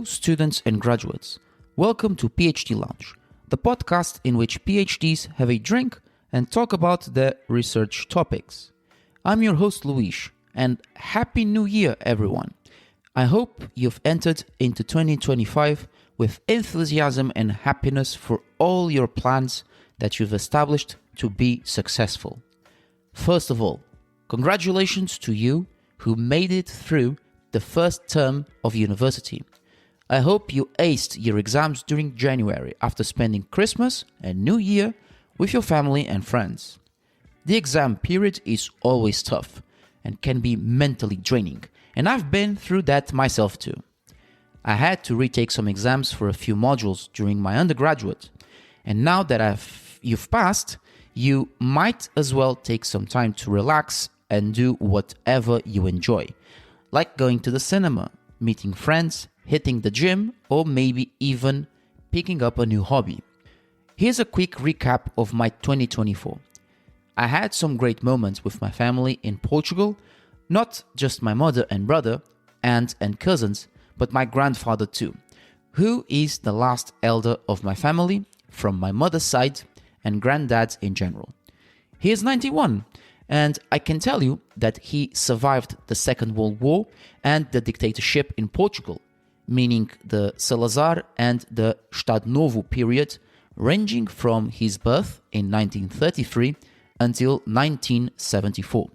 students and graduates. Welcome to PhD Lounge, the podcast in which PhDs have a drink and talk about their research topics. I'm your host Luis, and Happy New Year, everyone. I hope you've entered into 2025 with enthusiasm and happiness for all your plans that you've established to be successful. First of all, congratulations to you who made it through the first term of university. I hope you aced your exams during January after spending Christmas and New Year with your family and friends. The exam period is always tough and can be mentally draining, and I've been through that myself too. I had to retake some exams for a few modules during my undergraduate, and now that you've passed, you might as well take some time to relax and do whatever you enjoy, like going to the cinema, meeting friends, hitting the gym, or maybe even picking up a new hobby. Here's a quick recap of my 2024. I had some great moments with my family in Portugal, not just my mother and brother, aunt and cousins, but my grandfather too, who is the last elder of my family from my mother's side and granddad in general. He is 91, and I can tell you that he survived the Second World War and the dictatorship in Portugal, meaning the Salazar and the Estado Novo period, ranging from his birth in 1933 until 1974,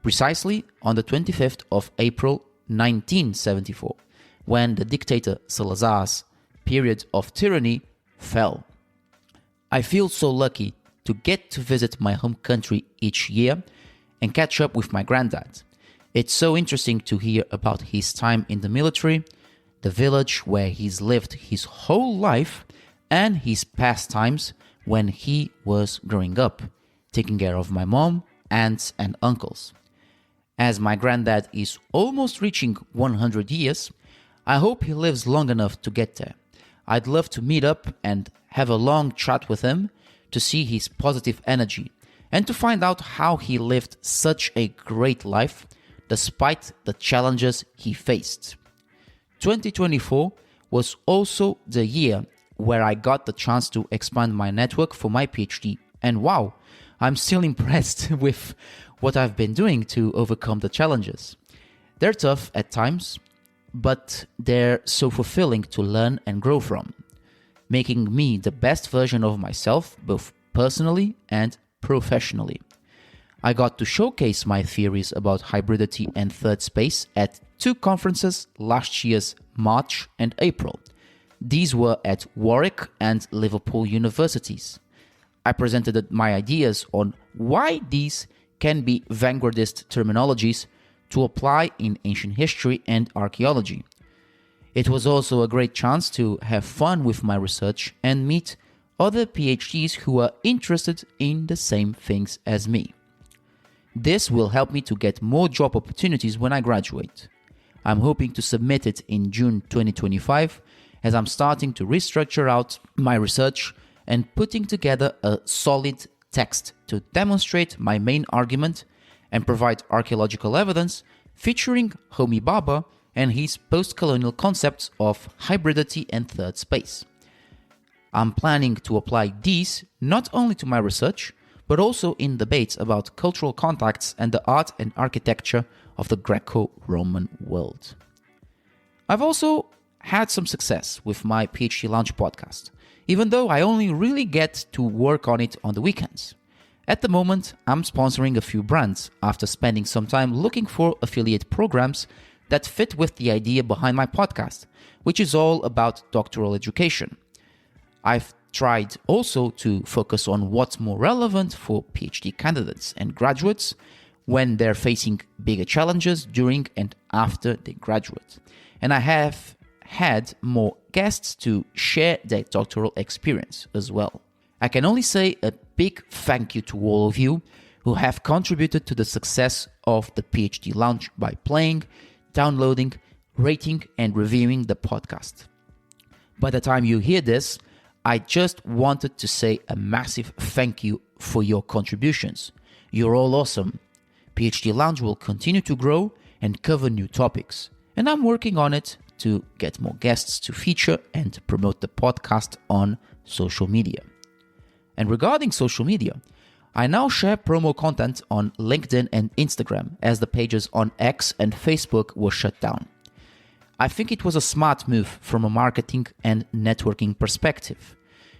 precisely on the 25th of April 1974, when the dictator Salazar's period of tyranny fell. I feel so lucky to get to visit my home country each year and catch up with my granddad. It's so interesting to hear about his time in the military, the village where he's lived his whole life, and his pastimes when he was growing up, taking care of my mom, aunts, and uncles. As my granddad is almost reaching 100 years, I hope he lives long enough to get there. I'd love to meet up and have a long chat with him to see his positive energy and to find out how he lived such a great life despite the challenges he faced. 2024 was also the year where I got the chance to expand my network for my PhD, and wow, I'm still impressed with what I've been doing to overcome the challenges. They're tough at times, but they're so fulfilling to learn and grow from, making me the best version of myself both personally and professionally. I got to showcase my theories about hybridity and third space at two conferences last year's March and April. These were at Warwick and Liverpool universities. I presented my ideas on why these can be vanguardist terminologies to apply in ancient history and archaeology. It was also a great chance to have fun with my research and meet other PhDs who are interested in the same things as me. This will help me to get more job opportunities when I graduate. I'm hoping to submit it in June 2025 as I'm starting to restructure out my research and putting together a solid text to demonstrate my main argument and provide archaeological evidence featuring Homi Bhabha and his post-colonial concepts of hybridity and third space. I'm planning to apply these not only to my research, but also in debates about cultural contacts and the art and architecture of the Greco-Roman world. I've also had some success with my PhD Lounge podcast, even though I only really get to work on it on the weekends. At the moment, I'm sponsoring a few brands after spending some time looking for affiliate programs that fit with the idea behind my podcast, which is all about doctoral education. I've tried also to focus on what's more relevant for PhD candidates and graduates when they're facing bigger challenges during and after they graduate. And I have had more guests to share their doctoral experience as well. I can only say a big thank you to all of you who have contributed to the success of the PhD Lounge by playing, downloading, rating, and reviewing the podcast. By the time you hear this, I just wanted to say a massive thank you for your contributions. You're all awesome. PhD Lounge will continue to grow and cover new topics, and I'm working on it to get more guests to feature and promote the podcast on social media. And regarding social media, I now share promo content on LinkedIn and Instagram as the pages on X and Facebook were shut down. I think it was a smart move from a marketing and networking perspective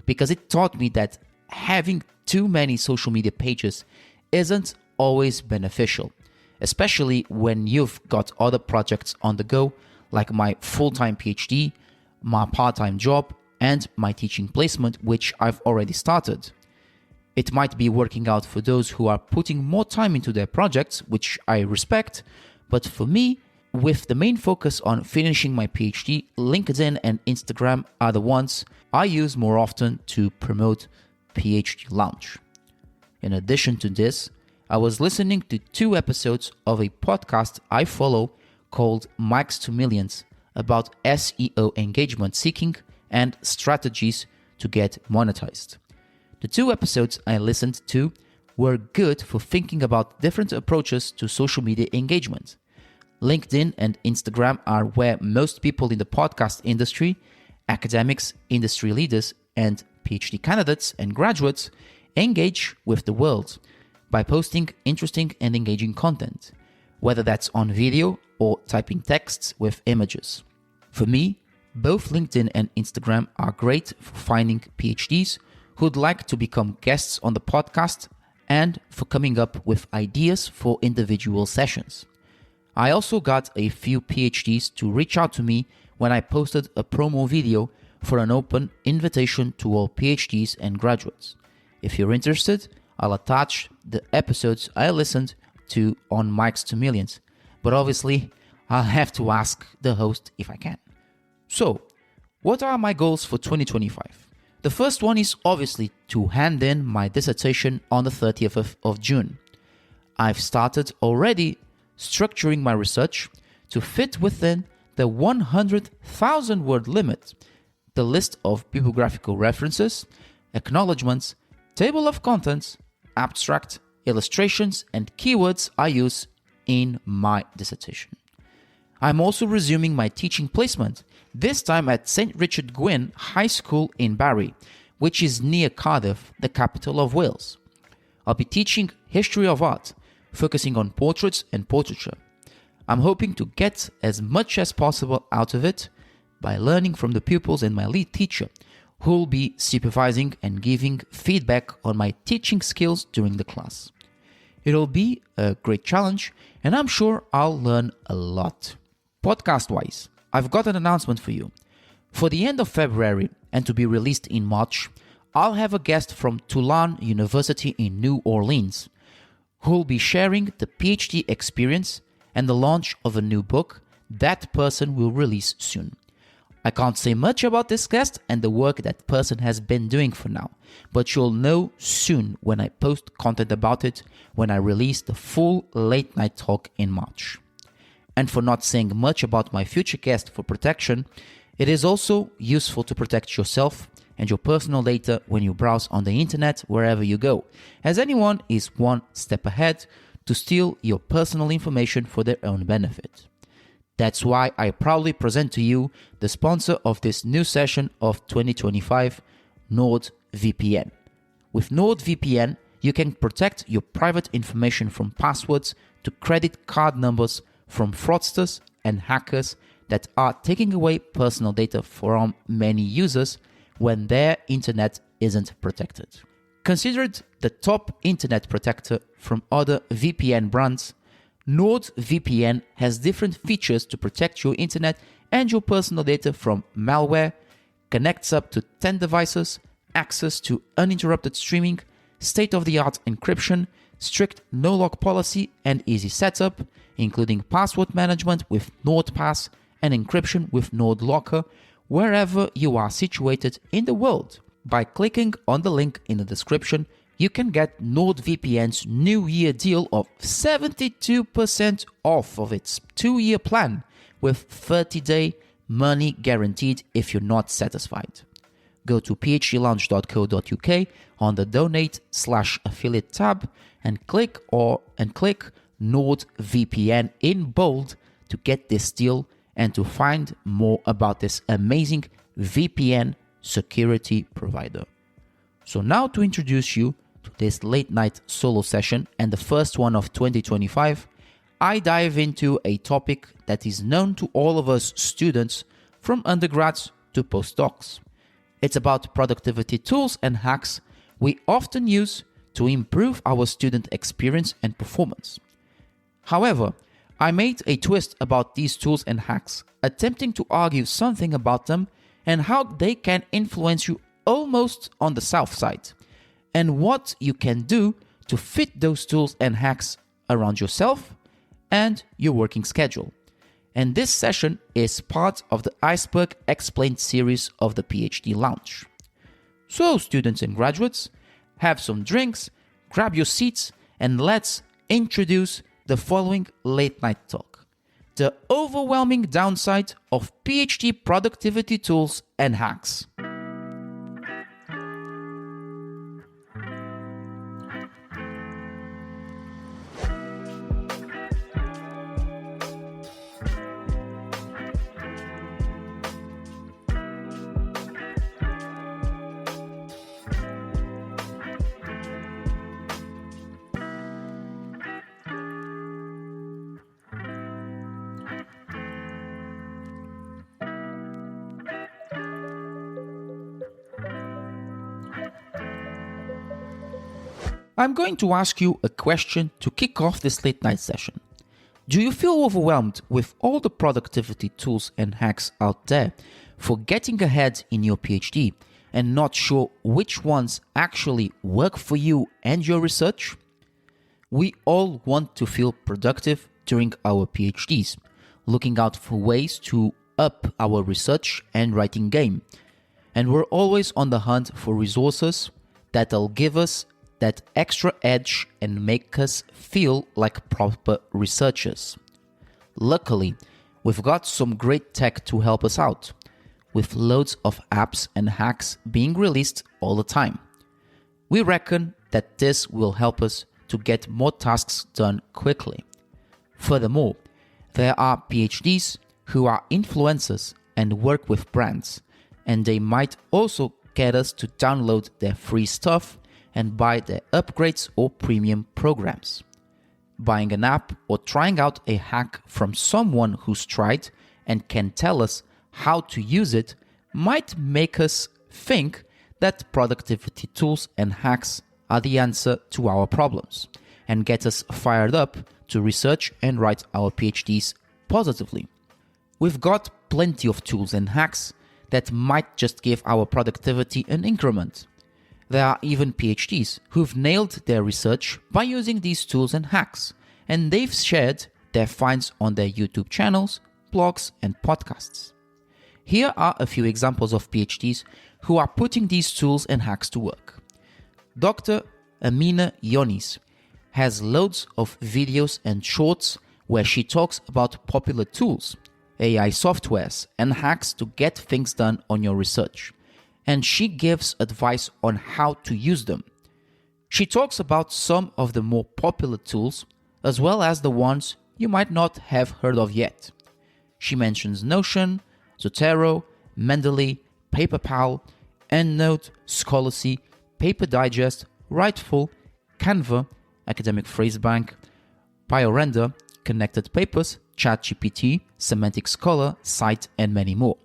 because it taught me that having too many social media pages isn't always beneficial, especially when you've got other projects on the go, like my full-time PhD, my part-time job, and my teaching placement, which I've already started. It might be working out for those who are putting more time into their projects, which I respect, but for me, with the main focus on finishing my PhD, LinkedIn and Instagram are the ones I use more often to promote PhD Lounge. In addition to this, I was listening to 2 episodes of a podcast I follow called Mics to Millions about SEO engagement seeking and strategies to get monetized. The 2 episodes I listened to were good for thinking about different approaches to social media engagement. LinkedIn and Instagram are where most people in the podcast industry, academics, industry leaders, and PhD candidates and graduates engage with the world by posting interesting and engaging content, whether that's on video or typing texts with images. For me, both LinkedIn and Instagram are great for finding PhDs who'd like to become guests on the podcast and for coming up with ideas for individual sessions. I also got a few PhDs to reach out to me when I posted a promo video for an open invitation to all PhDs and graduates. If you're interested, I'll attach the episodes I listened to on Mics to Millions, but obviously I'll have to ask the host if I can. So, what are my goals for 2025? The first one is obviously to hand in my dissertation on the 30th of June. I've started already structuring my research to fit within the 100,000 word limit, the list of bibliographical references, acknowledgements, table of contents, abstract, illustrations, and keywords I use in my dissertation. I'm also resuming my teaching placement, this time at St. Richard Gwyn High School in Barry, which is near Cardiff, the capital of Wales. I'll be teaching history of art, focusing on portraits and portraiture. I'm hoping to get as much as possible out of it by learning from the pupils and my lead teacher, who will be supervising and giving feedback on my teaching skills during the class. It'll be a great challenge, and I'm sure I'll learn a lot. Podcast-wise, I've got an announcement for you. For the end of February and to be released in March, I'll have a guest from Tulane University in New Orleans, who will be sharing the PhD experience and the launch of a new book that person will release soon. I can't say much about this guest and the work that person has been doing for now, but you'll know soon when I post content about it when I release the full late night talk in March. And for not saying much about my future guest for protection, it is also useful to protect yourself and your personal data when you browse on the internet wherever you go, as anyone is one step ahead to steal your personal information for their own benefit. That's why I proudly present to you the sponsor of this new session of 2025, NordVPN. With NordVPN, you can protect your private information from passwords to credit card numbers from fraudsters and hackers that are taking away personal data from many users when their internet isn't protected. Considered the top internet protector from other VPN brands, NordVPN has different features to protect your internet and your personal data from malware, connects up to 10 devices, access to uninterrupted streaming, state-of-the-art encryption, strict no-log policy, and easy setup, including password management with NordPass and encryption with NordLocker, wherever you are situated in the world. By clicking on the link in the description, you can get NordVPN's New Year deal of 72% off of its 2-year plan with 30-day money guaranteed if you're not satisfied. Go to phdlounge.co.uk on the donate/affiliate tab and click NordVPN in bold to get this deal and to find more about this amazing VPN security provider. So now to introduce you to this late night solo session and the first one of 2025, I dive into a topic that is known to all of us students from undergrads to postdocs. It's about productivity tools and hacks we often use to improve our student experience and performance. However, I made a twist about these tools and hacks, attempting to argue something about them and how they can influence you almost on the south side, and what you can do to fit those tools and hacks around yourself and your working schedule. And this session is part of the Iceberg Explained series of the PhD Lounge. So, students and graduates, have some drinks, grab your seats, and let's introduce the following late night talk: the overwhelming downside of PhD productivity tools and hacks. I'm going to ask you a question to kick off this late night session. Do you feel overwhelmed with all the productivity tools and hacks out there for getting ahead in your PhD and not sure which ones actually work for you and your research? We all want to feel productive during our PhDs, looking out for ways to up our research and writing game. And we're always on the hunt for resources that'll give us that extra edge and make us feel like proper researchers. Luckily, we've got some great tech to help us out, with loads of apps and hacks being released all the time. We reckon that this will help us to get more tasks done quickly. Furthermore, there are PhDs who are influencers and work with brands, and they might also get us to download their free stuff and buy their upgrades or premium programs. Buying an app or trying out a hack from someone who's tried and can tell us how to use it might make us think that productivity tools and hacks are the answer to our problems and get us fired up to research and write our PhDs positively. We've got plenty of tools and hacks that might just give our productivity an increment. There are even PhDs who've nailed their research by using these tools and hacks, and they've shared their finds on their YouTube channels, blogs, and podcasts. Here are a few examples of PhDs who are putting these tools and hacks to work. Dr. Amina Yonis has loads of videos and shorts where she talks about popular tools, AI softwares, and hacks to get things done on your research. And she gives advice on how to use them. She talks about some of the more popular tools, as well as the ones you might not have heard of yet. She mentions Notion, Zotero, Mendeley, PaperPal, EndNote, Scholasty, Paper Digest, Writeful, Canva, Academic Phrase Bank, PyRender, Connected Papers, ChatGPT, Semantic Scholar, Cite, and many more.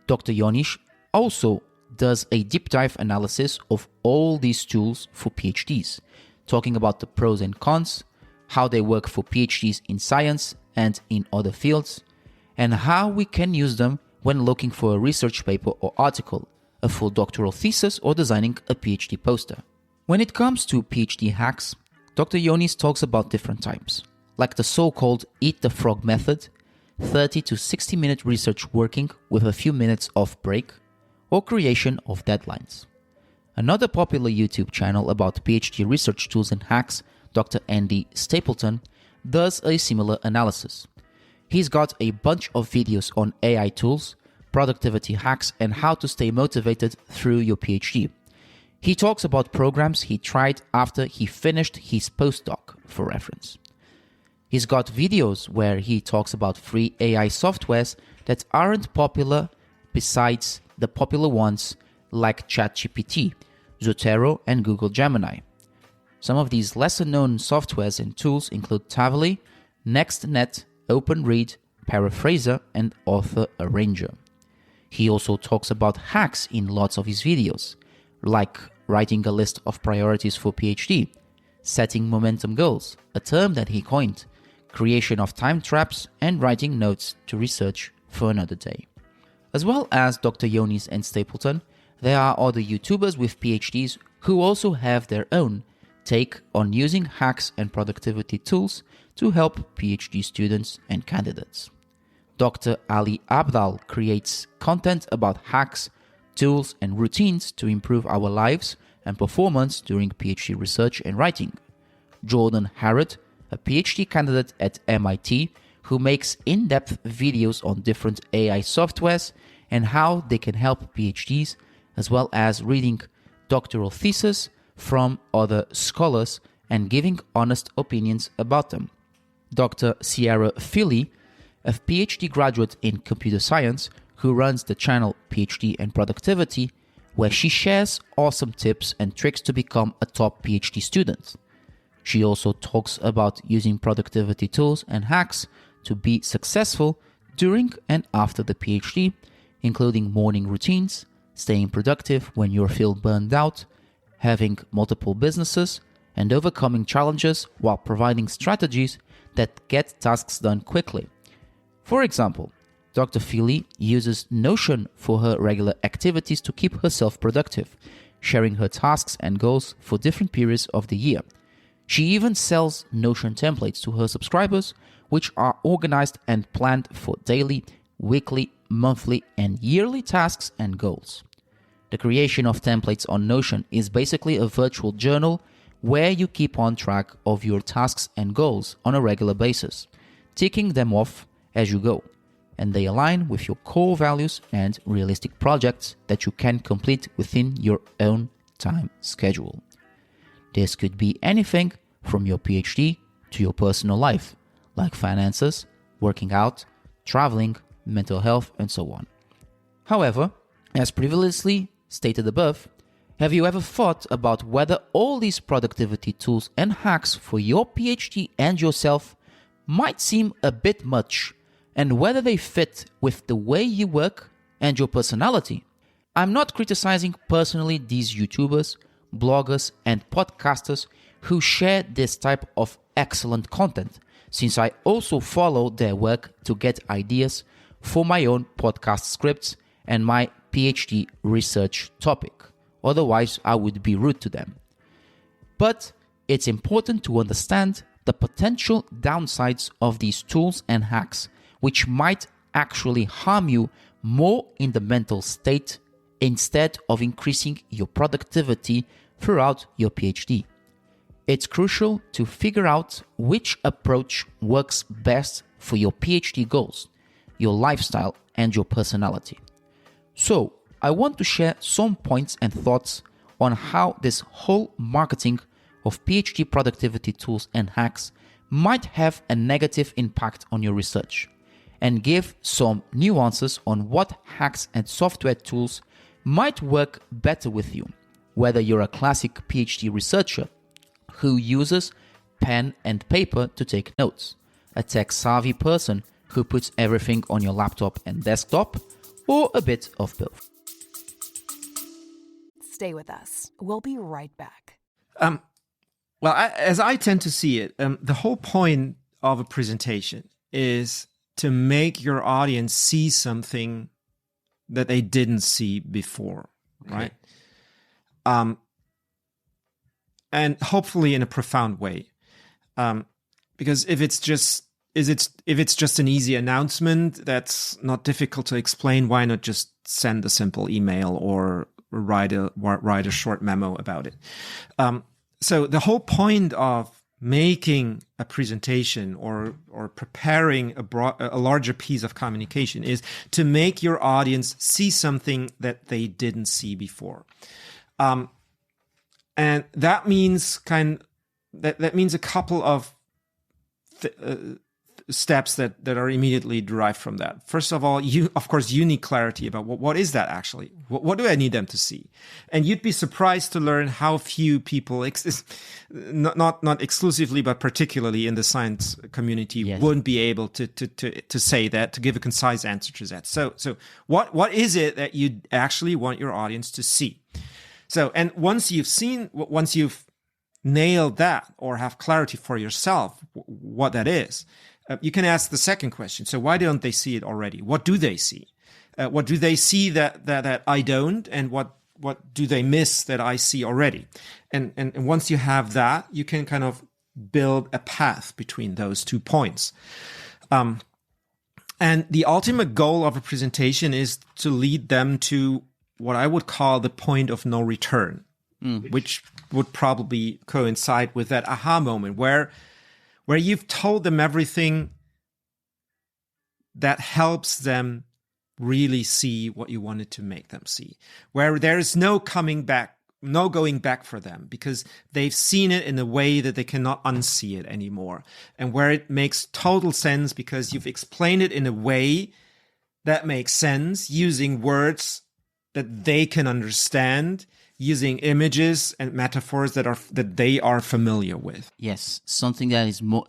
Dr. Yonish also does a deep dive analysis of all these tools for PhDs, talking about the pros and cons, how they work for PhDs in science and in other fields, and how we can use them when looking for a research paper or article, a full doctoral thesis, or designing a PhD poster. When it comes to PhD hacks, Dr. Yonis talks about different types, like the so-called eat the frog method, 30 to 60 minute research working with a few minutes off break, or creation of deadlines. Another popular YouTube channel about PhD research tools and hacks, Dr. Andy Stapleton, does a similar analysis. He's got a bunch of videos on AI tools, productivity hacks, and how to stay motivated through your PhD. He talks about programs he tried after he finished his postdoc, for reference. He's got videos where he talks about free AI softwares that aren't popular besides the popular ones like ChatGPT, Zotero, and Google Gemini. Some of these lesser-known softwares and tools include Tavily, NextNet, OpenRead, Paraphraser, and Author Arranger. He also talks about hacks in lots of his videos, like writing a list of priorities for PhD, setting momentum goals, a term that he coined, creation of time traps, and writing notes to research for another day. As well as Dr. Yonis and Stapleton, there are other YouTubers with PhDs who also have their own take on using hacks and productivity tools to help PhD students and candidates. Dr. Ali Abdal creates content about hacks, tools, and routines to improve our lives and performance during PhD research and writing. Jordan Harrod, a PhD candidate at MIT, who makes in-depth videos on different AI softwares and how they can help PhDs, as well as reading doctoral theses from other scholars and giving honest opinions about them. Dr. Sierra Philly, a PhD graduate in computer science who runs the channel PhD and Productivity, where she shares awesome tips and tricks to become a top PhD student. She also talks about using productivity tools and hacks to be successful during and after the PhD, including morning routines, staying productive when you feel burned out, having multiple businesses, and overcoming challenges while providing strategies that get tasks done quickly. For example, Dr. Philly uses Notion for her regular activities to keep herself productive, sharing her tasks and goals for different periods of the year. She even sells Notion templates to her subscribers, which are organized and planned for daily, weekly, monthly, and yearly tasks and goals. The creation of templates on Notion is basically a virtual journal where you keep on track of your tasks and goals on a regular basis, ticking them off as you go, and they align with your core values and realistic projects that you can complete within your own time schedule. This could be anything from your PhD to your personal life, like finances, working out, traveling, mental health, and so on. However, as previously stated above, have you ever thought about whether all these productivity tools and hacks for your PhD and yourself might seem a bit much, and whether they fit with the way you work and your personality? I'm not criticizing personally these YouTubers, bloggers, and podcasters who share this type of excellent content, since I also follow their work to get ideas for my own podcast scripts and my PhD research topic. Otherwise, I would be rude to them. But it's important to understand the potential downsides of these tools and hacks, which might actually harm you more in the mental state instead of increasing your productivity throughout your PhD. It's crucial to figure out which approach works best for your PhD goals, your lifestyle, and your personality. So, I want to share some points and thoughts on how this whole marketing of PhD productivity tools and hacks might have a negative impact on your research, and give some nuances on what hacks and software tools might work better with you, whether you're a classic PhD researcher who uses pen and paper to take notes, a tech-savvy person who puts everything on your laptop and desktop, or a bit of both. Stay with us. We'll be right back. As I tend to see it, the whole point of a presentation is to make your audience see something that they didn't see before, right? And hopefully in a profound way, because if it's just an easy announcement that's not difficult to explain, why not just send a simple email or write a short memo about it? So the whole point of making a presentation or preparing a larger piece of communication is to make your audience see something that they didn't see before. And that means that means a couple of steps that are immediately derived from that. First of all, you need clarity about what is that actually? What do I need them to see? And you'd be surprised to learn how few people, not exclusively, but particularly in the science community, Yes. wouldn't be able to say that, to give a concise answer to that. So what is it that you actually want your audience to see? So, and once you've nailed that or have clarity for yourself what that is, you can ask the second question. So why don't they see it already? What do they see? What do they see that I don't? And what do they miss that I see already? And once you have that, you can kind of build a path between those 2 points. And the ultimate goal of a presentation is to lead them to what I would call the point of no return, which would probably coincide with that aha moment where you've told them everything that helps them really see what you wanted to make them see, where there is no going back for them because they've seen it in a way that they cannot unsee it anymore, and where it makes total sense because you've explained it in a way that makes sense, using words that they can understand, using images and metaphors that they are familiar with. Yes, something that is more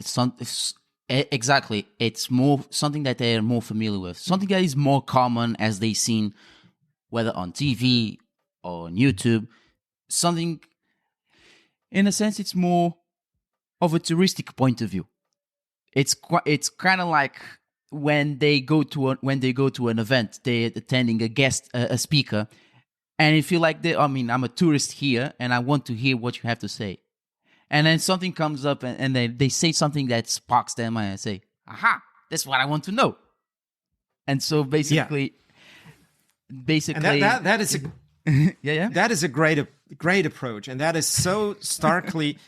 exactly. It's more something that they are more familiar with. Something that is more common as they've seen, whether on TV or on YouTube. Something, in a sense, it's more of a touristic point of view. It's kind of like when they go to an event, they're attending a speaker. And you feel like, I'm a tourist here and I want to hear what you have to say. And then something comes up and they say something that sparks them and I say, aha, that's what I want to know. And so basically, and that is that is a great approach, and that is so starkly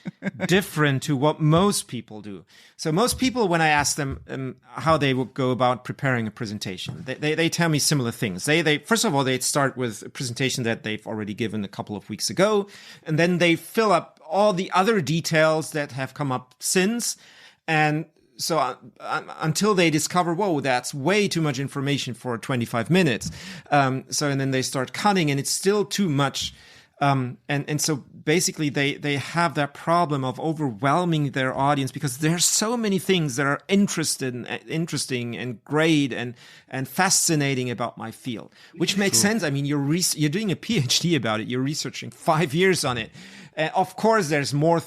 different to what most people do. So most people, when I ask them how they would go about preparing a presentation, they tell me similar things. They first of all, they start with a presentation that they've already given a couple of weeks ago, and then they fill up all the other details that have come up since, and so until they discover, whoa, that's way too much information for 25 minutes. And then they start cutting and it's still too much. And so basically they have that problem of overwhelming their audience because there's so many things that are interesting and great and fascinating about my field, which makes sense. I mean, you're doing a PhD about it. You're researching 5 years on it. Of course, there's more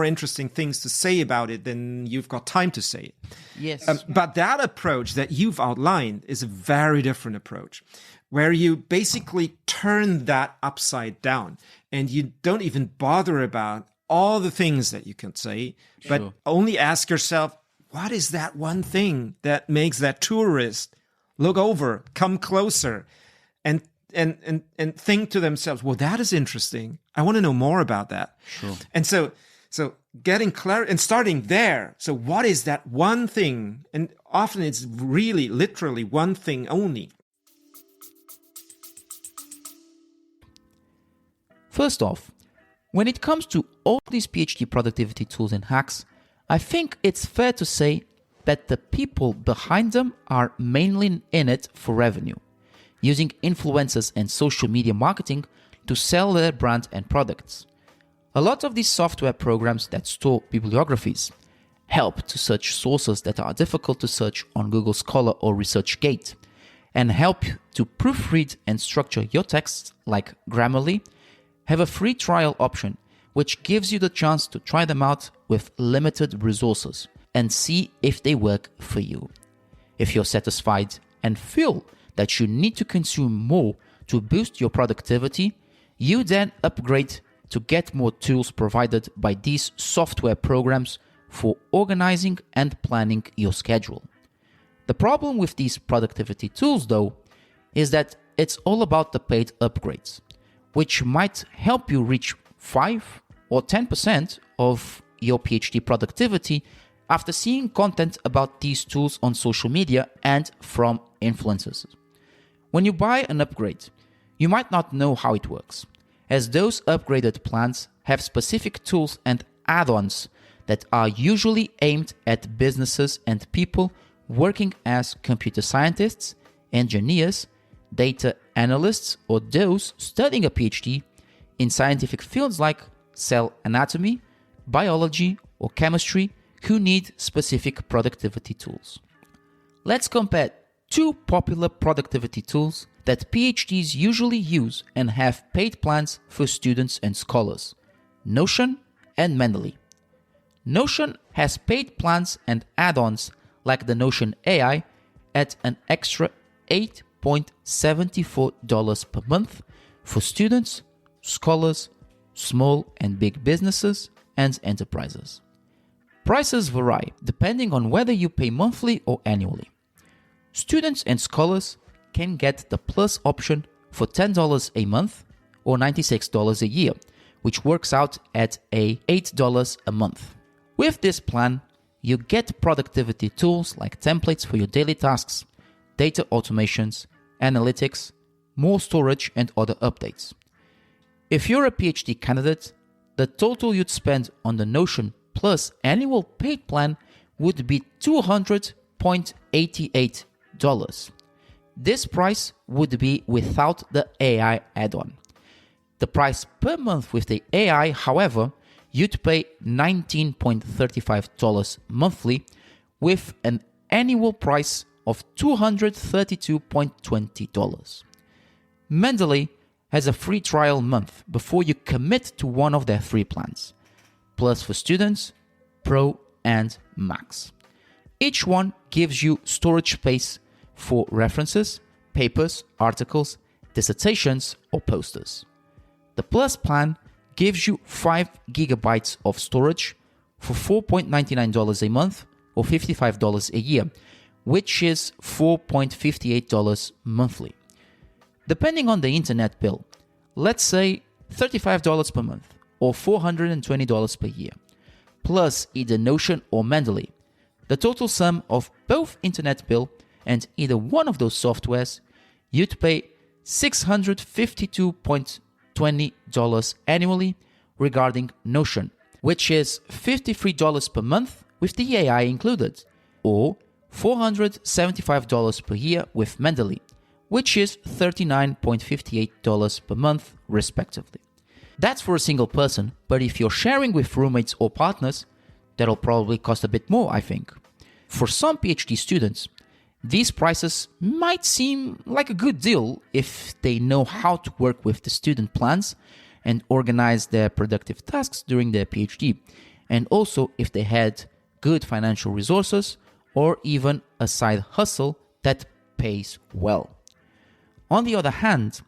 interesting things to say about it than you've got time to say it. Yes. But that approach that you've outlined is a very different approach, where you basically turn that upside down and you don't even bother about all the things that you can say, but only ask yourself, what is that one thing that makes that tourist look over, come closer, and think to themselves, well, that is interesting. I want to know more about that. Sure. And so getting clarity and starting there. So what is that one thing? And often it's really literally one thing only. First off, when it comes to all these PhD productivity tools and hacks, I think it's fair to say that the people behind them are mainly in it for revenue, using influencers and social media marketing to sell their brand and products. A lot of these software programs that store bibliographies help to search sources that are difficult to search on Google Scholar or ResearchGate, and help to proofread and structure your texts like Grammarly, have a free trial option which gives you the chance to try them out with limited resources and see if they work for you. If you're satisfied and feel that you need to consume more to boost your productivity, you then upgrade to get more tools provided by these software programs for organizing and planning your schedule. The problem with these productivity tools, though, is that it's all about the paid upgrades, which might help you reach 5 or 10% of your PhD productivity after seeing content about these tools on social media and from influencers. When you buy an upgrade, you might not know how it works, as those upgraded plans have specific tools and add-ons that are usually aimed at businesses and people working as computer scientists, engineers, data analysts, or those studying a PhD in scientific fields like cell anatomy, biology, or chemistry who need specific productivity tools. Let's compare two popular productivity tools that PhDs usually use and have paid plans for students and scholars: Notion and Mendeley. Notion has paid plans and add-ons like the Notion AI at an extra $8.74 per month for students, scholars, small and big businesses, and enterprises. Prices vary depending on whether you pay monthly or annually. Students and scholars can get the Plus option for $10 a month or $96 a year, which works out at $8 a month. With this plan, you get productivity tools like templates for your daily tasks, data automations, analytics, more storage, and other updates. If you're a PhD candidate, the total you'd spend on the Notion Plus annual paid plan would be $200.88. This price would be without the AI add-on. The price per month with the AI, however, you'd pay $19.35 monthly with an annual price of $232.20. Mendeley has a free trial month before you commit to one of their three plans: Plus for students, Pro, and Max. Each one gives you storage space for references, papers, articles, dissertations, or posters. The Plus plan gives you 5 gigabytes of storage for $4.99 a month or $55 a year, which is $4.58 monthly. Depending on the internet bill, let's say $35 per month or $420 per year, plus either Notion or Mendeley. The total sum of both internet bill and either one of those softwares, you'd pay $652.20 annually regarding Notion, which is $53 per month with the AI included, or $475 per year with Mendeley, which is $39.58 per month respectively. That's for a single person, but if you're sharing with roommates or partners, that'll probably cost a bit more, I think. For some PhD students, these prices might seem like a good deal if they know how to work with the student plans and organize their productive tasks during their PhD, and also if they had good financial resources or even a side hustle that pays well. On the other hand,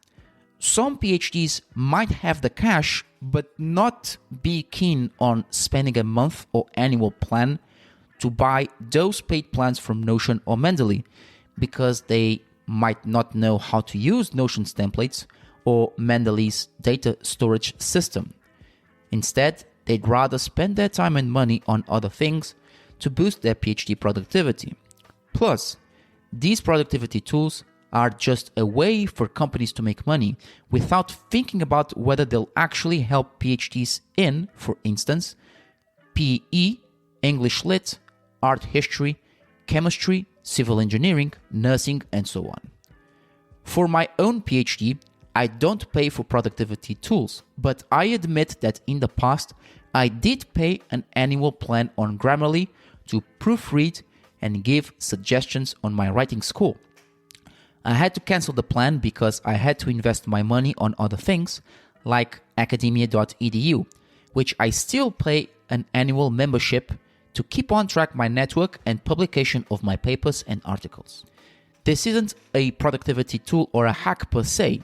some PhDs might have the cash but not be keen on spending a month or annual plan to buy those paid plans from Notion or Mendeley because they might not know how to use Notion's templates or Mendeley's data storage system. Instead, they'd rather spend their time and money on other things to boost their PhD productivity. Plus, these productivity tools are just a way for companies to make money without thinking about whether they'll actually help PhDs in, for instance, PE, English Lit, art history, chemistry, civil engineering, nursing, and so on. For my own PhD, I don't pay for productivity tools, but I admit that in the past, I did pay an annual plan on Grammarly to proofread and give suggestions on my writing score. I had to cancel the plan because I had to invest my money on other things like academia.edu, which I still pay an annual membership to keep on track my network and publication of my papers and articles. This isn't a productivity tool or a hack per se,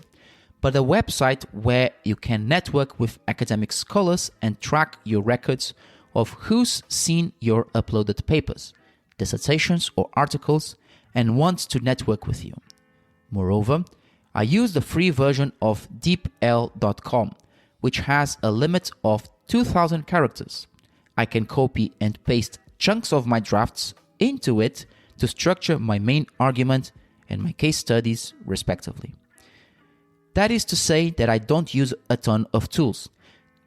but a website where you can network with academic scholars and track your records of who's seen your uploaded papers, dissertations, or articles and wants to network with you. Moreover, I use the free version of deepl.com, which has a limit of 2,000 characters. I can copy and paste chunks of my drafts into it to structure my main argument and my case studies, respectively. That is to say that I don't use a ton of tools,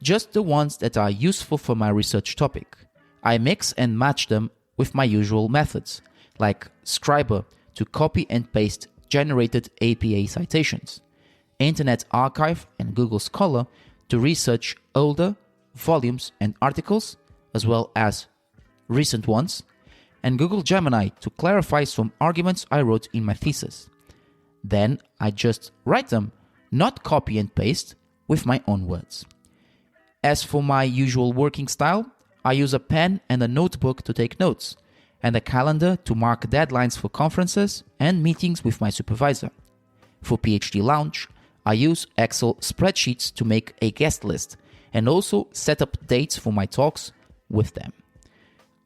just the ones that are useful for my research topic. I mix and match them with my usual methods, like Scriber to copy and paste generated APA citations, Internet Archive and Google Scholar to research older volumes and articles, as well as recent ones, and Google Gemini to clarify some arguments I wrote in my thesis. Then I just write them, not copy and paste, with my own words. As for my usual working style, I use a pen and a notebook to take notes, and a calendar to mark deadlines for conferences and meetings with my supervisor. For PhD Lounge, I use Excel spreadsheets to make a guest list and also set up dates for my talks with them.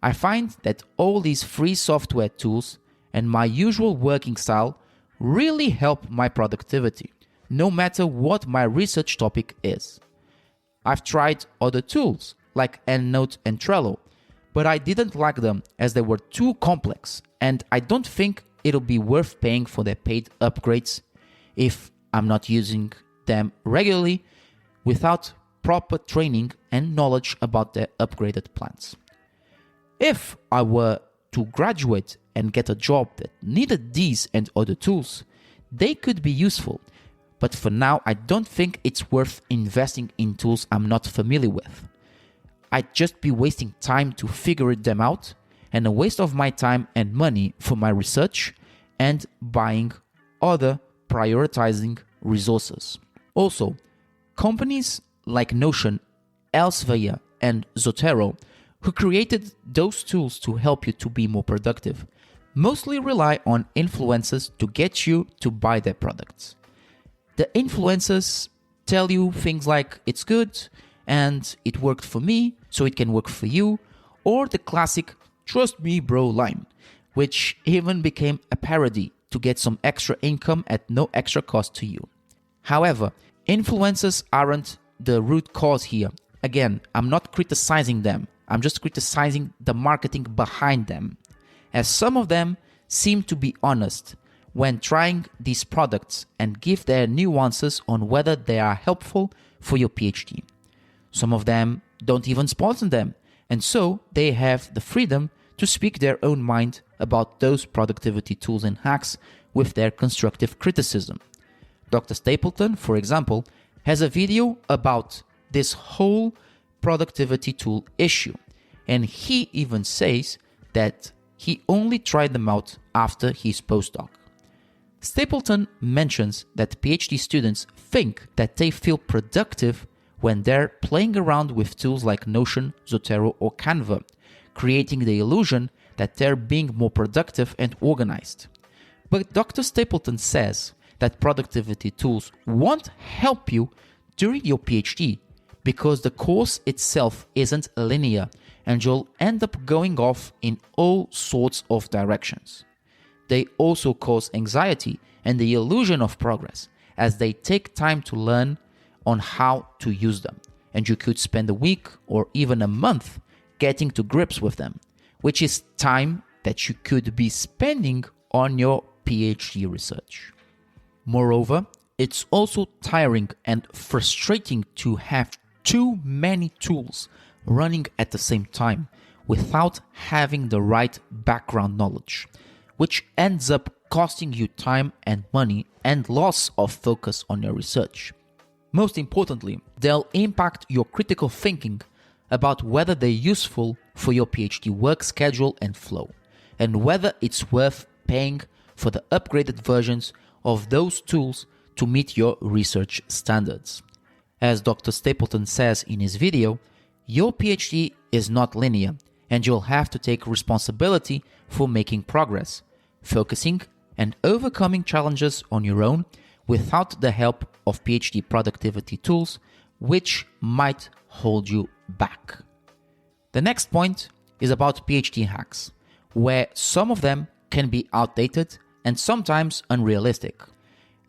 I find that all these free software tools and my usual working style really help my productivity, no matter what my research topic is. I've tried other tools like EndNote and Trello, but I didn't like them as they were too complex, and I don't think it'll be worth paying for their paid upgrades if I'm not using them regularly without proper training and knowledge about their upgraded plans. If I were to graduate and get a job that needed these and other tools, they could be useful, but for now I don't think it's worth investing in tools I'm not familiar with. I'd just be wasting time to figure them out and a waste of my time and money for my research and buying other prioritizing resources. Also, companies like Notion, Elsevier, and Zotero, who created those tools to help you to be more productive, mostly rely on influencers to get you to buy their products. The influencers tell you things like it's good and it worked for me, so it can work for you, or the classic trust me bro line, which even became a parody to get some extra income at no extra cost to you. However, influencers aren't the root cause here. Again, I'm not criticizing them. I'm just criticizing the marketing behind them, as some of them seem to be honest when trying these products and give their nuances on whether they are helpful for your PhD. Some of them don't even sponsor them, and so they have the freedom to speak their own mind about those productivity tools and hacks with their constructive criticism. Dr. Stapleton, for example, has a video about this whole productivity tool issue, and he even says that he only tried them out after his postdoc. Stapleton mentions that PhD students think that they feel productive when they're playing around with tools like Notion, Zotero, or Canva, creating the illusion that they're being more productive and organized. But Dr. Stapleton says that productivity tools won't help you during your PhD because the course itself isn't linear and you'll end up going off in all sorts of directions. They also cause anxiety and the illusion of progress as they take time to learn on how to use them, and you could spend a week or even a month getting to grips with them, which is time that you could be spending on your PhD research. Moreover, it's also tiring and frustrating to have too many tools running at the same time without having the right background knowledge, which ends up costing you time and money and loss of focus on your research. Most importantly, they'll impact your critical thinking about whether they're useful for your PhD work schedule and flow, and whether it's worth paying for the upgraded versions of those tools to meet your research standards. As Dr. Stapleton says in his video, your PhD is not linear, and you'll have to take responsibility for making progress, focusing and overcoming challenges on your own without the help of PhD productivity tools, which might hold you back. The next point is about PhD hacks, where some of them can be outdated and sometimes unrealistic.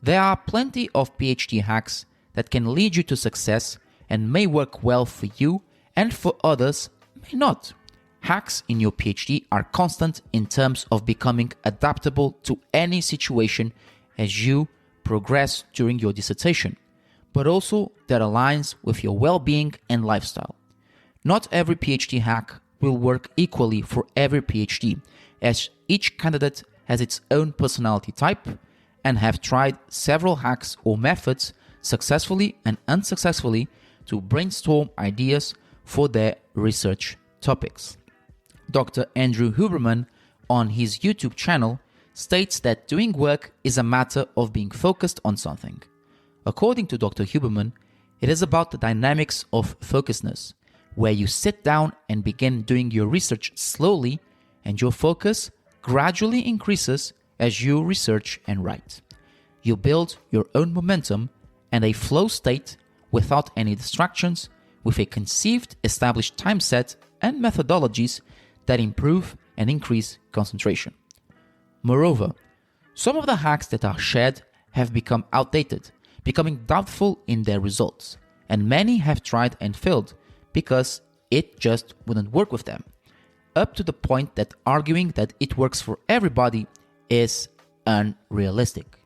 There are plenty of PhD hacks that can lead you to success and may work well for you, and for others may not. Hacks in your PhD are constant in terms of becoming adaptable to any situation as you progress during your dissertation, but also that aligns with your well-being and lifestyle. Not every PhD hack will work equally for every PhD, as each candidate has its own personality type and have tried several hacks or methods successfully and unsuccessfully to brainstorm ideas for their research topics. Dr. Andrew Huberman, on his YouTube channel, states that doing work is a matter of being focused on something. According to Dr. Huberman, it is about the dynamics of focusedness, where you sit down and begin doing your research slowly and your focus gradually increases as you research and write. You build your own momentum and a flow state without any distractions, with a conceived established time set and methodologies that improve and increase concentration. Moreover, some of the hacks that are shared have become outdated, becoming doubtful in their results, and many have tried and failed because it just wouldn't work with them, up to the point that arguing that it works for everybody is unrealistic.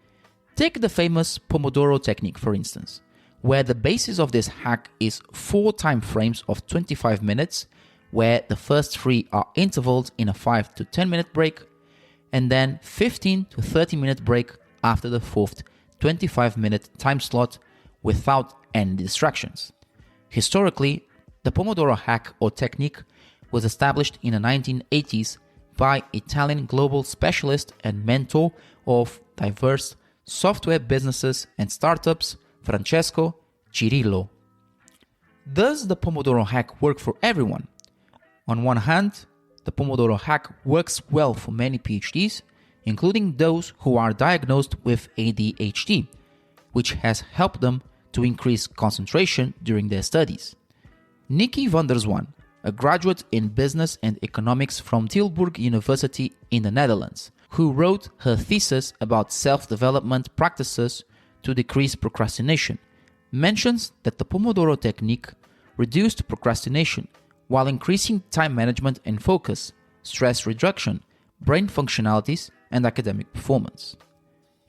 Take the famous Pomodoro technique, for instance, where the basis of this hack is 4 time frames of 25 minutes, where the first 3 are intervalled in a 5 to 10 minute break, and then 15 to 30 minute break after the 4th 25-minute time slot without any distractions. Historically, the Pomodoro hack or technique was established in the 1980s by Italian global specialist and mentor of diverse software businesses and startups, Francesco Cirillo. Does the Pomodoro hack work for everyone? On one hand, the Pomodoro hack works well for many PhDs, including those who are diagnosed with ADHD, which has helped them to increase concentration during their studies. Nikki van der Zwan, a graduate in business and economics from Tilburg University in the Netherlands, who wrote her thesis about self-development practices to decrease procrastination, mentions that the Pomodoro technique reduced procrastination while increasing time management and focus, stress reduction, brain functionalities, and academic performance.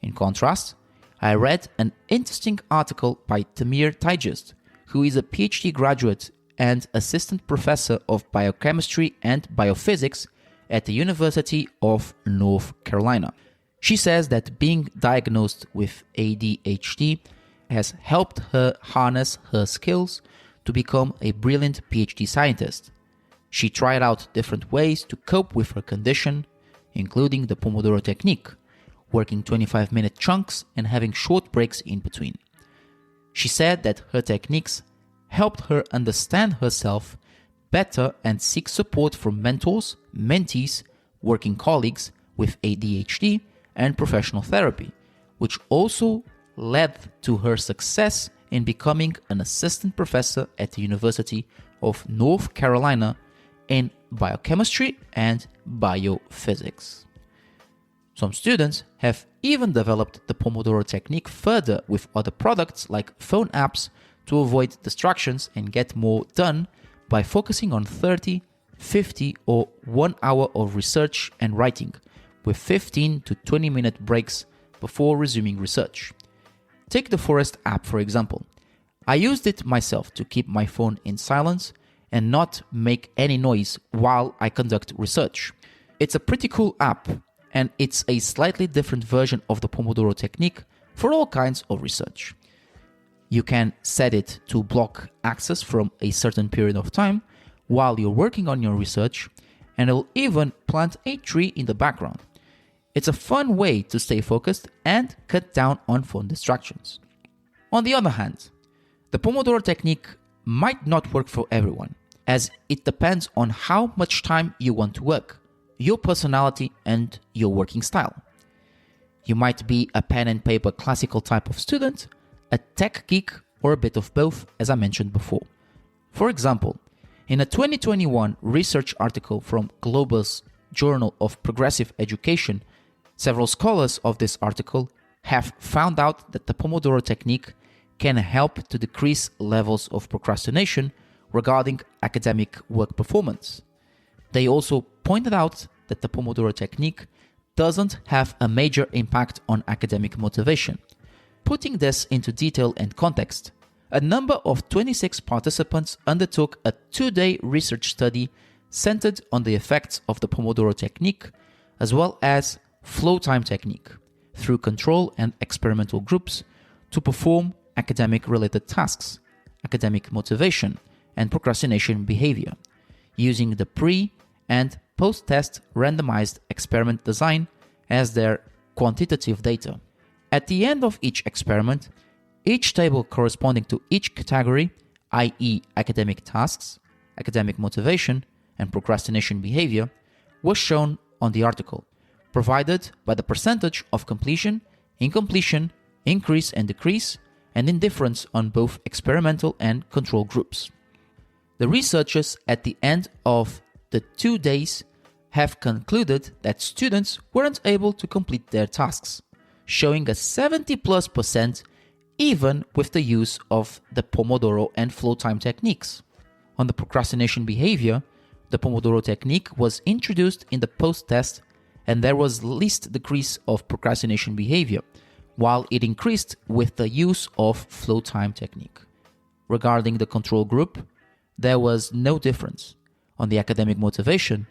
In contrast, I read an interesting article by Tamir Taijist, who is a PhD graduate and assistant professor of biochemistry and biophysics at the University of North Carolina. She says that being diagnosed with ADHD has helped her harness her skills to become a brilliant PhD scientist. She tried out different ways to cope with her condition, including the Pomodoro technique, working 25-minute chunks and having short breaks in between. She said that her techniques helped her understand herself better and seek support from mentors, mentees, working colleagues with ADHD, and professional therapy, which also led to her success in becoming an assistant professor at the University of North Carolina in biochemistry and biophysics. Some students have even developed the Pomodoro technique further with other products like phone apps to avoid distractions and get more done by focusing on 30, 50, or 1 hour of research and writing, with 15 to 20-minute breaks before resuming research. Take the Forest app, for example. I used it myself to keep my phone in silence and not make any noise while I conduct research. It's a pretty cool app, and it's a slightly different version of the Pomodoro technique for all kinds of research. You can set it to block access from a certain period of time while you're working on your research, and it'll even plant a tree in the background. It's a fun way to stay focused and cut down on phone distractions. On the other hand, the Pomodoro technique might not work for everyone, as it depends on how much time you want to work, your personality, and your working style. You might be a pen and paper classical type of student, a tech geek, or a bit of both, as I mentioned before. For example, in a 2021 research article from Globus Journal of Progressive Education, several scholars of this article have found out that the Pomodoro technique can help to decrease levels of procrastination regarding academic work performance. They also pointed out that the Pomodoro technique doesn't have a major impact on academic motivation. Putting this into detail and context, a number of 26 participants undertook a 2-day research study centered on the effects of the Pomodoro technique as well as flow time technique through control and experimental groups to perform academic-related tasks, academic motivation, and procrastination behavior, using the pre- and post-test randomized experiment design as their quantitative data. At the end of each experiment, each table corresponding to each category, i.e. academic tasks, academic motivation, and procrastination behavior, was shown on the article, provided by the percentage of completion, incompletion, increase and decrease, and indifference on both experimental and control groups. The researchers at the end of the 2 days have concluded that students weren't able to complete their tasks, showing a 70+% even with the use of the Pomodoro and flow time techniques. On the procrastination behavior, the Pomodoro technique was introduced in the post-test and there was least decrease of procrastination behavior, while it increased with the use of flow time technique. Regarding the control group, there was no difference. On the academic motivation,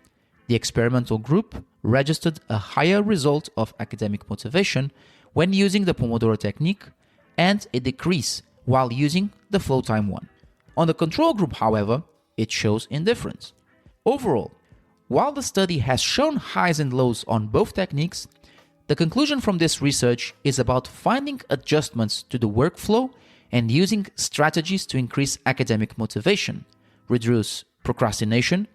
the experimental group registered a higher result of academic motivation when using the Pomodoro technique and a decrease while using the flow time one. On the control group, however, it shows indifference. Overall, while the study has shown highs and lows on both techniques, the conclusion from this research is about finding adjustments to the workflow and using strategies to increase academic motivation, reduce procrastination,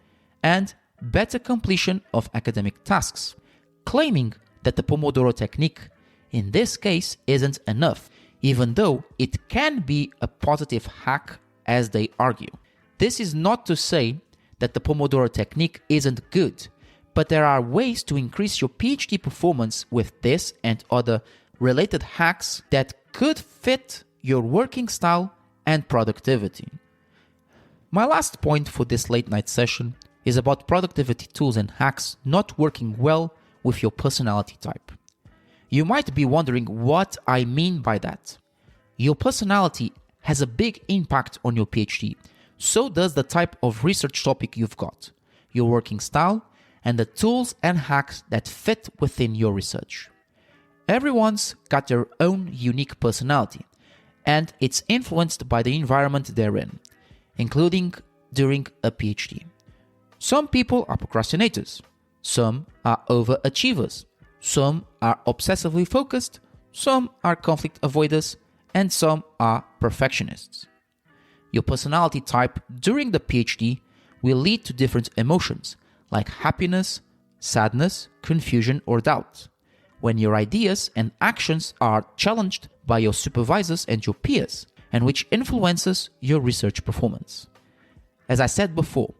and better completion of academic tasks, claiming that the Pomodoro technique in this case isn't enough, even though it can be a positive hack as they argue. This is not to say that the Pomodoro technique isn't good, but there are ways to increase your PhD performance with this and other related hacks that could fit your working style and productivity. My last point for this late night session is about productivity tools and hacks not working well with your personality type. You might be wondering what I mean by that. Your personality has a big impact on your PhD. So does the type of research topic you've got, your working style, and the tools and hacks that fit within your research. Everyone's got their own unique personality, and it's influenced by the environment they're in, including during a PhD. Some people are procrastinators, some are overachievers, some are obsessively focused, some are conflict avoiders, and some are perfectionists. Your personality type during the PhD will lead to different emotions like happiness, sadness, confusion, or doubt, when your ideas and actions are challenged by your supervisors and your peers, and which influences your research performance. As I said before,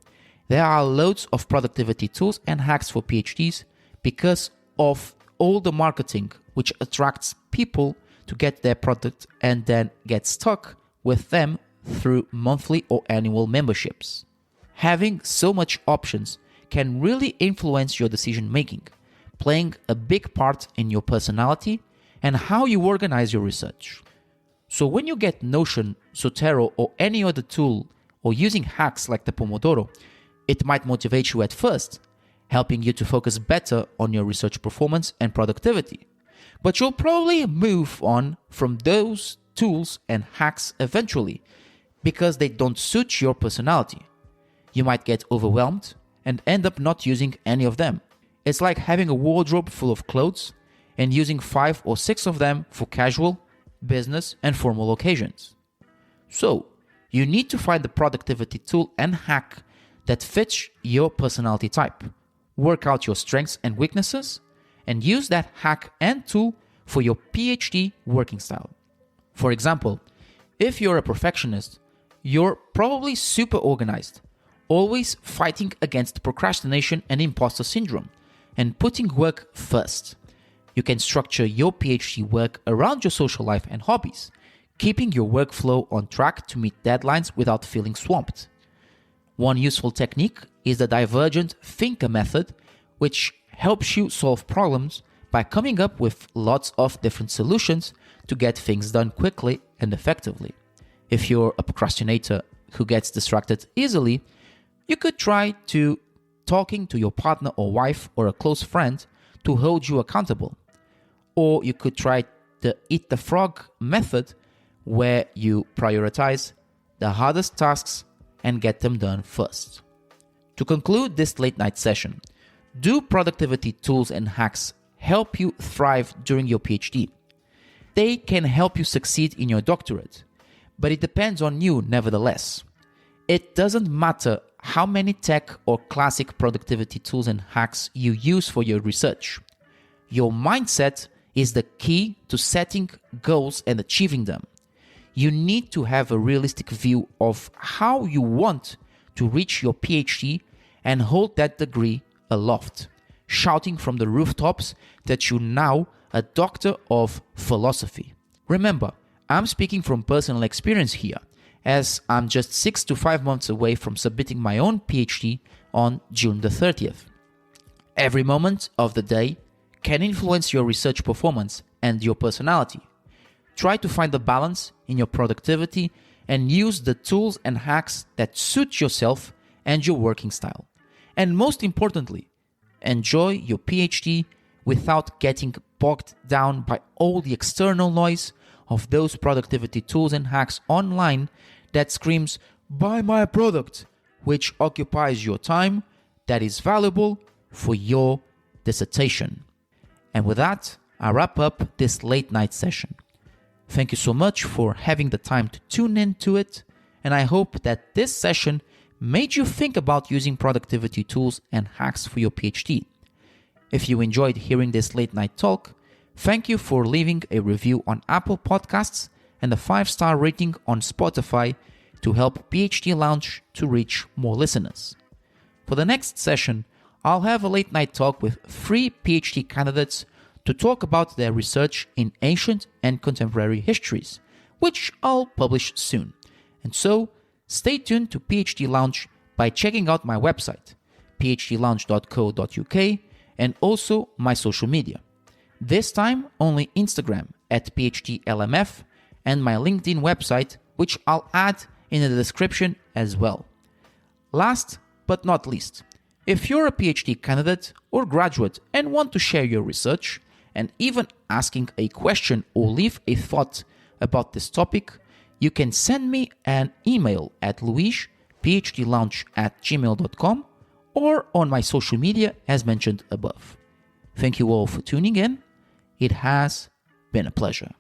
there are loads of productivity tools and hacks for PhDs because of all the marketing which attracts people to get their product and then get stuck with them through monthly or annual memberships. Having so much options can really influence your decision making, playing a big part in your personality and how you organize your research. So when you get Notion, Zotero, or any other tool, or using hacks like the Pomodoro, it might motivate you at first, helping you to focus better on your research performance and productivity. But you'll probably move on from those tools and hacks eventually, because they don't suit your personality. You might get overwhelmed and end up not using any of them. It's like having a wardrobe full of clothes and using 5 or 6 of them for casual, business, and formal occasions. So, you need to find the productivity tool and hack that fits your personality type. Work out your strengths and weaknesses, and use that hack and tool for your PhD working style. For example, if you're a perfectionist, you're probably super organized, always fighting against procrastination and imposter syndrome, and putting work first. You can structure your PhD work around your social life and hobbies, keeping your workflow on track to meet deadlines without feeling swamped. One useful technique is the divergent thinker method, which helps you solve problems by coming up with lots of different solutions to get things done quickly and effectively. If you're a procrastinator who gets distracted easily, you could try to talking to your partner or wife or a close friend to hold you accountable. Or you could try the eat the frog method, where you prioritize the hardest tasks and get them done first. To conclude this late night session, do productivity tools and hacks help you thrive during your PhD? They can help you succeed in your doctorate, but it depends on you nevertheless. It doesn't matter how many tech or classic productivity tools and hacks you use for your research. Your mindset is the key to setting goals and achieving them. You need to have a realistic view of how you want to reach your PhD and hold that degree aloft, shouting from the rooftops that you're now a doctor of philosophy. Remember, I'm speaking from personal experience here, as I'm just 6 to 5 months away from submitting my own PhD on June the 30th. Every moment of the day can influence your research performance and your personality. Try to find a balance in your productivity and use the tools and hacks that suit yourself and your working style. And most importantly, enjoy your PhD without getting bogged down by all the external noise of those productivity tools and hacks online that screams, "Buy my product," which occupies your time that is valuable for your dissertation. And with that, I wrap up this late night session. Thank you so much for having the time to tune into it, and I hope that this session made you think about using productivity tools and hacks for your PhD. If you enjoyed hearing this late night talk, thank you for leaving a review on Apple Podcasts and a 5-star rating on Spotify to help PhD Lounge to reach more listeners. For the next session, I'll have a late night talk with 3 PhD candidates to talk about their research in ancient and contemporary histories, which I'll publish soon. And so, stay tuned to PhD Lounge by checking out my website, phdlounge.co.uk, and also my social media. This time, only Instagram at PhDLMF and my LinkedIn website, which I'll add in the description as well. Last but not least, if you're a PhD candidate or graduate and want to share your research, and even asking a question or leave a thought about this topic, you can send me an email at luisphdlounge@gmail.com or on my social media as mentioned above. Thank you all for tuning in. It has been a pleasure.